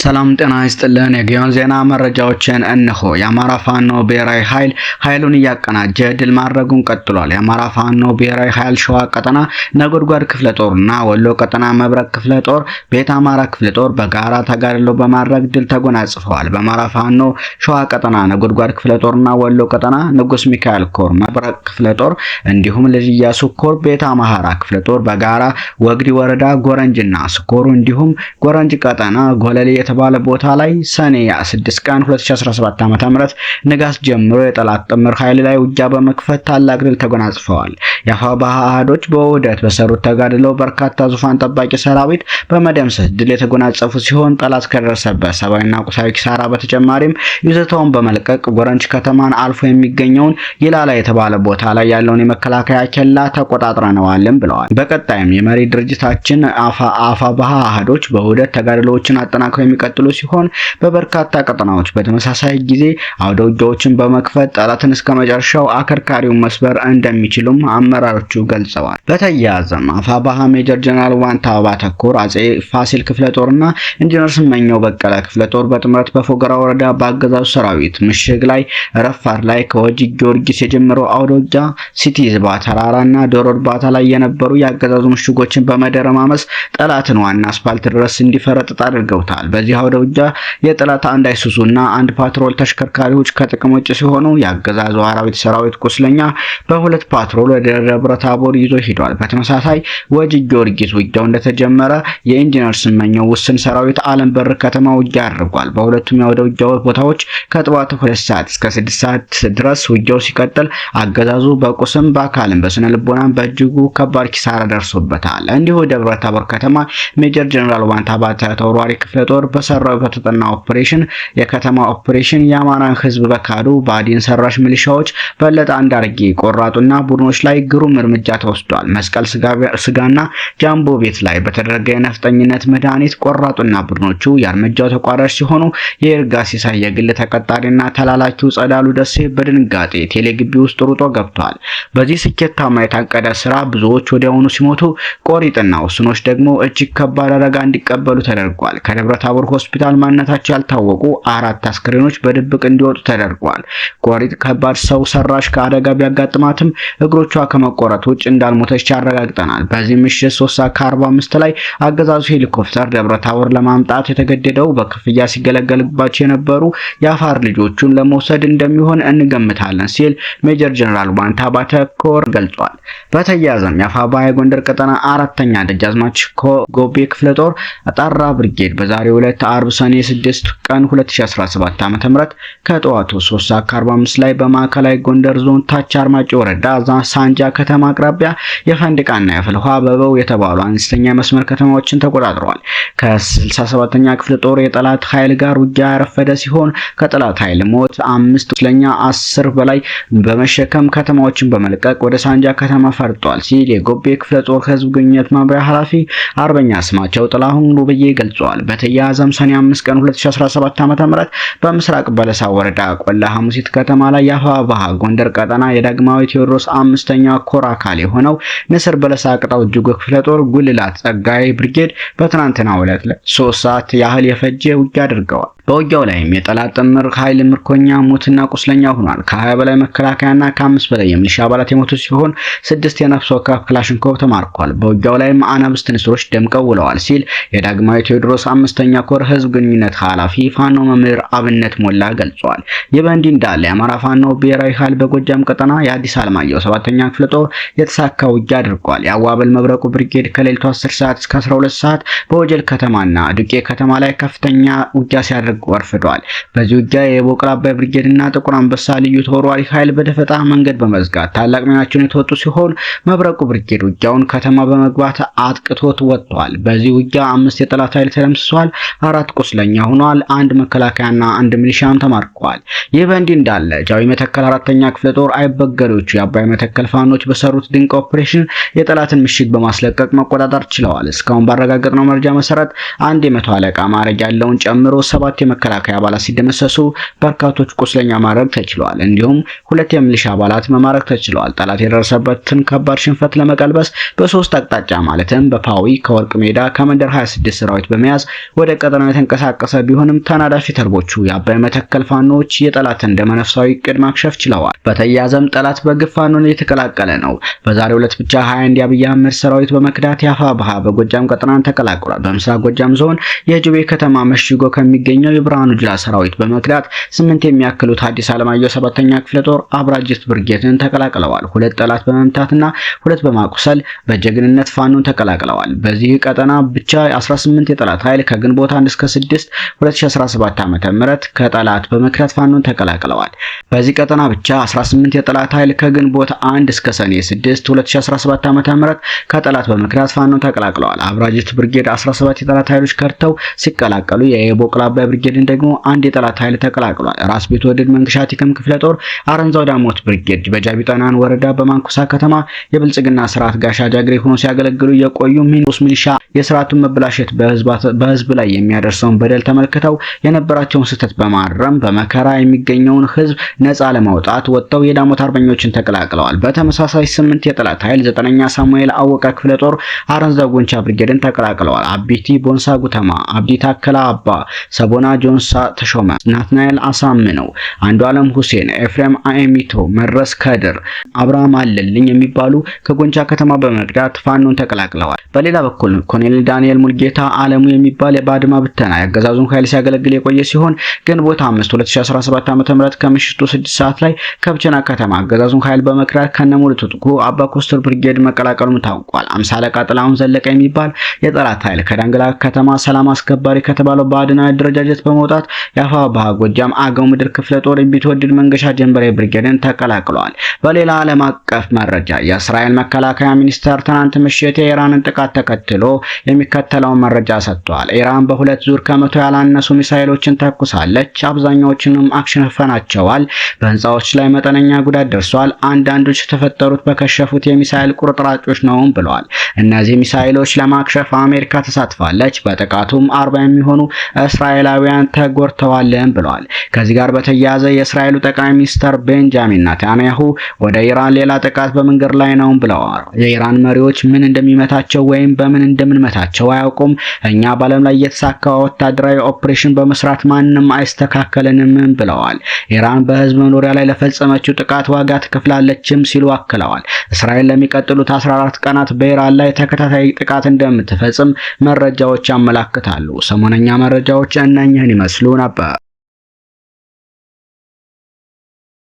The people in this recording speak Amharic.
ሰላም ጤና ይስጥልን። የጊዮን ዜና መረጃዎችን እነሆ። የአማራ ፋኖ ብሔራዊ ኃይሉን እያቀናጀ ድል ማድረጉን ቀጥሏል። የአማራ ፋኖ ብሔራዊ ኃይል ሸዋ ቀጠና ነጎድጓድ ክፍለ ጦርና ወሎ ቀጠና መብረቅ ክፍለ ጦር ቤተ አማራ ክፍለ ጦር በጋራ ተጋድሎ በማድረግ ድል ተጎናጽፈዋል። በአማራ ፋኖ ሸዋ ቀጠና ነጎድጓድ ክፍለ ጦርና ወሎ ቀጠና ንጉስ ሚካኤል ኮር መብረቅ ክፍለ ጦር እንዲሁም ልጅ ኢያሱ ኮር ቤተ አማራ ክፍለ ጦር በጋራ ወግዲ ወረዳ ጎረንጅና ስኮሩ እንዲሁም ጎረንጅ ቀጠና ጎለሌ የተባለ ቦታ ላይ ሰኔ 6 ቀን 2017 ዓ.ም ንጋት ጀምሮ የጠላት ጥምር ኃይል ላይ ውጊያ በመክፈት ታላቅ ድል ተጎናጽፈዋል። የአፋባሃ አሃዶች በውህደት በሰሩት ተጋድሎ በርካታ ዙፋን ጠባቂ ሰራዊት በመደምሰስ ድል የተጎናጸፉ ሲሆን ጠላት ከደረሰበት ሰብአዊና ቁሳዊ ኪሳራ በተጨማሪም ይዘታውን በመልቀቅ ጎረንጅ ከተማን አልፎ የሚገኘውን ይላላ የተባለ ቦታ ላይ ያለውን የመከላከያ ኬላ ተቆጣጥረነዋልም ብለዋል። በቀጣይም የመሪ ድርጅታችን አፋባሃ አሃዶች በውህደት ተጋድሎዎችን አጠናክረው የሚቀጥሉ ሲሆን በበርካታ ቀጠናዎች በተመሳሳይ ጊዜ አውደ ውጊያዎችን በመክፈት ጠላትን እስከ መጨረሻው አከርካሪውን መስበር እንደሚችሉም አመራሮቹ ገልጸዋል። በተያያዘም አፋባሃ ሜጀር ጀነራል ዋንታ ባተኮር አጼ ፋሲል ክፍለ ጦርና ኢንጂነር ስመኘው በቀለ ክፍለ ጦር በጥምረት በፎገራ ወረዳ በአገዛዙ ሰራዊት ምሽግ ላይ ረፋር ላይ ከወጂ ጊዮርጊስ የጀመረው አውደ ውጊያ ሲቲ ዝባ ተራራና ዶሮ እርባታ ላይ የነበሩ የአገዛዙ ምሽጎችን በመደረማመስ ጠላትን ዋና አስፓልት ድረስ እንዲፈረጥጥ አድርገውታል። በዚህ አውደ ውጊያ የጠላት አንድ አይሱዙና አንድ ፓትሮል ተሽከርካሪዎች ከጥቅም ውጭ ሲሆኑ የአገዛዙ አራዊት ሰራዊት ቁስለኛ በሁለት ፓትሮል ወደ ደብረ ታቦር ይዞ ሄዷል። በተመሳሳይ ወጂ ጊዮርጊስ ውጊያው እንደተጀመረ የኢንጂነር ስመኘው ውስን ሰራዊት አለም በር ከተማ ውጊያ አድርጓል። በሁለቱም የአውደ ውጊያ ቦታዎች ከጠዋቱ 2 ሰዓት እስከ 6 ሰዓት ድረስ ውጊያው ሲቀጥል አገዛዙ በቁስም በአካልም በስነ ልቦናም በእጅጉ ከባድ ኪሳራ ደርሶበታል። እንዲሁ ደብረ ታቦር ከተማ ሜጀር ጀነራል ዋንታ ባተ ተወርዋሪ ክፍለ ጦር በሰራው በተጠና ኦፕሬሽን የከተማ ኦፕሬሽን የአማራን ህዝብ በካዱ ባዲን ሰራሽ ሚሊሻዎች በለጠ አንዳርጌ ቆራጡና ቡድኖች ላይ ግሩም እርምጃ ተወስዷል። መስቀል ስጋና ጃምቦ ቤት ላይ በተደረገ የነፍጠኝነት መድኃኒት ቆራጡና ቡድኖቹ የእርምጃው ተቋራጭ ሲሆኑ የእርጋ ሲሳይ የግል ተቀጣሪና ተላላኪው ጸዳሉ ደሴ በድንጋጤ ቴሌግቢ ውስጥ ሩጦ ገብቷል። በዚህ ስኬታማ የታቀደ ስራ ብዙዎች ወዲያውኑ ሲሞቱ፣ ቆሪጥና ውስኖች ደግሞ እጅግ ከባድ አደጋ እንዲቀበሉ ተደርጓል። ከደብረ ታቦር ሆስፒታል ማንነታቸው ያልታወቁ 4 አስክሬኖች በድብቅ እንዲወጡ ተደርጓል። ቆሪጥ ከባድ ሰው ሰራሽ ከአደጋ ቢያጋጥማትም እግሮቿ ከመቆረጥ ውጭ እንዳልሞተች አረጋግጠናል። በዚህ ምሽት 3:45 ላይ አገዛዙ ሄሊኮፕተር ደብረ ታቦር ለማምጣት የተገደደው በክፍያ ሲገለገልባቸው የነበሩ የአፋር ልጆቹን ለመውሰድ እንደሚሆን እንገምታለን ሲል ሜጀር ጀነራል ዋንታ ባተኮር ገልጿል። በተያያዘም የአፋባሃ የጎንደር ቀጠና 4ኛ ደጃዝማች ጎቤ ክፍለ ጦር አጣራ ብርጌድ በዛሬው ዕለት አርብ ሰኔ 6 ቀን 2017 ዓ.ም ከጠዋቱ 3:45 ላይ በማዕከላዊ ጎንደር ዞን ታች አርማጭ ወረዳ ሳንጃ ከተማ አቅራቢያ የፈንድቃና የፍልውሃ አበበው የተባሉ አነስተኛ መስመር ከተማዎችን ተቆጣጥረዋል። ከ67ኛ ክፍለ ጦር የጠላት ኃይል ጋር ውጊያ ያረፈደ ሲሆን ከጠላት ኃይል ሞት 5 ቁስለኛ 10 በላይ በመሸከም ከተማዎችን በመልቀቅ ወደ ሳንጃ ከተማ ፈርጧል ሲል የጎቤ ክፍለ ጦር ህዝብ ግንኙነት መምሪያ ኃላፊ አርበኛ ስማቸው ጥላሁን ሩብዬ ገልጿል። በተያያዘም ሰኔ 5 ቀን 2017 ዓ.ም በምስራቅ በለሳ ወረዳ ቆላ ሐሙሲት ከተማ ላይ የአፋባሃ ጎንደር ቀጠና የዳግማዊ ቴዎድሮስ 5ኛ ኮር አካል የሆነው ንስር በለሳ ቅጣው እጅጉ ክፍለ ጦር ጉልላት ጸጋይ ብርጌድ በትናንትናው ዕለት 3 ሰዓት ያህል የፈጀ ውጊያ አድርገዋል። በውጊያው ላይም የጠላት ጥምር ኃይል ምርኮኛ ሞትና ቁስለኛ ሆኗል። ከ20 በላይ መከላከያና ከ5 በላይ የሚሊሻ አባላት የሞቱ ሲሆን 6 የነፍስ ወከፍ ክላሽንኮቭ ተማርኳል። በውጊያው ላይም አናብስት ንስሮች ደምቀው ውለዋል ሲል የዳግማዊ ቴዎድሮስ 5ኛ ኮር ህዝብ ግንኙነት ኃላፊ ፋኖ መምህር አብነት ሞላ ገልጿል። ይህ በእንዲህ እንዳለ የአማራ ፋኖ ብሔራዊ ኃይል በጎጃም ቀጠና የአዲስ አለማየሁ 7ኛ ክፍለ ጦር የተሳካ ውጊያ አድርጓል። የአዋበል መብረቁ ብርጌድ ከሌሊቱ 10 ሰዓት እስከ 12 ሰዓት በወጀል ከተማና ዱቄ ከተማ ላይ ከፍተኛ ውጊያ ሲያደርግ ወርፍዷል። በዚህ ውጊያ የቦቅላ አባይ ብርጌድና ጥቁር አንበሳ ልዩ ተወርዋሪ ኃይል በደፈጣ መንገድ በመዝጋት ታላቅ ሚናቸውን የተወጡ ሲሆን መብረቁ ብርጌድ ውጊያውን ከተማ በመግባት አጥቅቶት ወጥቷል። በዚህ ውጊያ 5 የጠላት ኃይል ተደምስሷል፣ 4 ቁስለኛ ሆኗል፣ 1 መከላከያና 1 ሚሊሻም ተማርኳል። ይህ በእንዲህ እንዳለ ጃዊ መተከል 4ኛ ክፍለ ጦር አይበገሬዎቹ የአባይ መተከል ፋኖች በሰሩት ድንቅ ኦፕሬሽን የጠላትን ምሽግ በማስለቀቅ መቆጣጠር ችለዋል። እስካሁን ባረጋገጥነው መረጃ መሰረት 1 የመቶ አለቃ ማዕረግ ያለውን ጨምሮ 7 የመከላከያ አባላት ሲደመሰሱ በርካቶች ቁስለኛ ማድረግ ተችሏል። እንዲሁም 2 የሚሊሻ አባላት መማረክ ተችሏል። ጠላት የደረሰበትን ከባድ ሽንፈት ለመቀልበስ በ3 አቅጣጫ ማለትም በፓዊ ከወርቅ ሜዳ ከመንደር 26 ሰራዊት በመያዝ ወደ በቀጠናው የተንቀሳቀሰ ቢሆንም ተናዳፊ ተርቦቹ የአባይ መተከል ፋኖዎች የጠላትን ደመነፍሳዊ እቅድ ማክሸፍ ችለዋል። በተያያዘም ጠላት በግፍ ፋኖን እየተቀላቀለ ነው። በዛሬው ዕለት ብቻ 21 የአብይ አህመድ ሰራዊት በመክዳት የአፋብኃ በጎጃም ቀጠናን ተቀላቅሏል። በምስራቅ ጎጃም ዞን የጁቤ ከተማ መሽጎ ከሚገኘው የብርሃኑ ጁላ ሰራዊት በመክዳት 8 የሚያክሉት ሐዲስ ዓለማየሁ 7ኛ ክፍለ ጦር አብራጅት ብርጌድን ተቀላቅለዋል። 2 ጠላት በመምታትና 2 በማቁሰል በጀግንነት ፋኖን ተቀላቅለዋል። በዚህ ቀጠና ብቻ 18 የጠላት ኃይል ከግንቦት 1 እስከ 6 2017 ዓ.ም ከጠላት በመክዳት ፋኖን ተቀላቅለዋል። በዚህ ቀጠና ብቻ 18 የጠላት ኃይል ከግንቦት 1 እስከ ሰኔ 6 2017 ዓ.ም ከጠላት በመክዳት ፋኖን ተቀላቅለዋል። አብራጅት ብርጌድ 17 የጠላት ኃይሎች ከርተው ሲቀላቀሉ የቦቅላ አባይ ብርጌድን ደግሞ አንድ የጠላት ኃይል ተቀላቅሏል። ራስ ቢትወደድ መንገሻ ቲከም ክፍለ ጦር አረንዛው ዳሞት ብርጌድ በጃቢ ጠናን ወረዳ በማንኩሳ ከተማ የብልጽግና ስርዓት ጋሻ ጃግሬ ሆኖ ሲያገለግሉ የቆዩ ሚሊሻ የስርዓቱን መበላሸት በህዝብ ላይ የሚያደርሰውን በደል ተመልክተው የነበራቸውን ስህተት በማረም በመከራ የሚገኘውን ህዝብ ነፃ ለማውጣት ወጥተው የዳሞት አርበኞችን ተቀላቅለዋል። በተመሳሳይ 8 የጠላት ኃይል 9ኛ ሳሙኤል አወቀ ክፍለ ጦር አረንዛው ጎንቻ ብርጌድን ተቀላቅለዋል። አቢቲ ቦንሳ ጉተማ፣ አብዲ ታከላ አባ፣ ሰቦና ጆንሳ ተሾመ፣ ናትናኤል አሳምነው፣ አንዱ ዓለም ሁሴን፣ ኤፍሬም አኤሚቶ፣ መረስ ከድር፣ አብርሃም አለልኝ የሚባሉ ከጎንቻ ከተማ በመግዳት ፋኖን ተቀላቅለዋል። በሌላ በኩል ኮሎኔል ዳንኤል ሙልጌታ አለሙ የሚባል የባድማ ብተና ያገዛዙን ኃይል ሲያገለግል የቆየ ሲሆን ግንቦት 5 2017 ዓ.ም ከምሽቱ 6 ሰዓት ላይ ከብቸና ከተማ አገዛዙን ኃይል በመክዳት ከነሙሉ ትጥቁ አባ ኮስተር ብርጌድ መቀላቀሉም ታውቋል። 50 አለቃ ጥላሁን ዘለቀ የሚባል የጠላት ኃይል ከዳንግላ ከተማ ሰላም አስከባሪ ከተባለው ባድና አደረጃጀት በመውጣት የአፋብኃ ጎጃም አገው ምድር ክፍለ ጦር ቢትወደድ መንገሻ ጀንበሬ ብርጌድን ተቀላቅለዋል። በሌላ ዓለም አቀፍ መረጃ የእስራኤል መከላከያ ሚኒስቴር ትናንት ምሽት የኢራንን ጥቃት ተከትሎ የሚከተለውን መረጃ ሰጥቷል። ኢራን በሁለት ዙር ከመቶ ያላነሱ ሚሳኤሎችን ተኩሳለች። አብዛኛዎቹንም አክሽፈናቸዋል። በህንጻዎች ላይ መጠነኛ ጉዳት ደርሷል። አንዳንዶች የተፈጠሩት በከሸፉት የሚሳኤል ቁርጥራጮች ነው ብለዋል። እነዚህ ሚሳኤሎች ለማክሸፍ አሜሪካ ተሳትፋለች። በጥቃቱም 40 የሚሆኑ እስራኤላውያን ተጎድተዋል ብለዋል። ከዚህ ጋር በተያያዘ የእስራኤሉ ጠቅላይ ሚኒስትር ቤንጃሚን ኔታንያሁ ወደ ኢራን ሌላ ጥቃት በመንገድ ላይ ነው ብለዋል። የኢራን መሪዎች ምን እንደሚመታቸው ወይም በምን እንደምንመታቸው አያውቁም። እኛ በዓለም ላይ የተሳካ ወታደራዊ ኦፕሬሽን በመስራት ማንንም አይስተካከለንም ብለዋል። ኢራን በህዝብ መኖሪያ ላይ ለፈጸመችው ጥቃት ዋጋ ትከፍላለችም ሲሉ አክለዋል። እስራኤል ለሚቀጥሉት 14 ቀናት በኢራን ላይ ተከታታይ ጥቃት እንደምትፈጽም መረጃዎች ያመላክታሉ። ሰሞነኛ መረጃዎች እነኚህን ይመስሉ ነበር።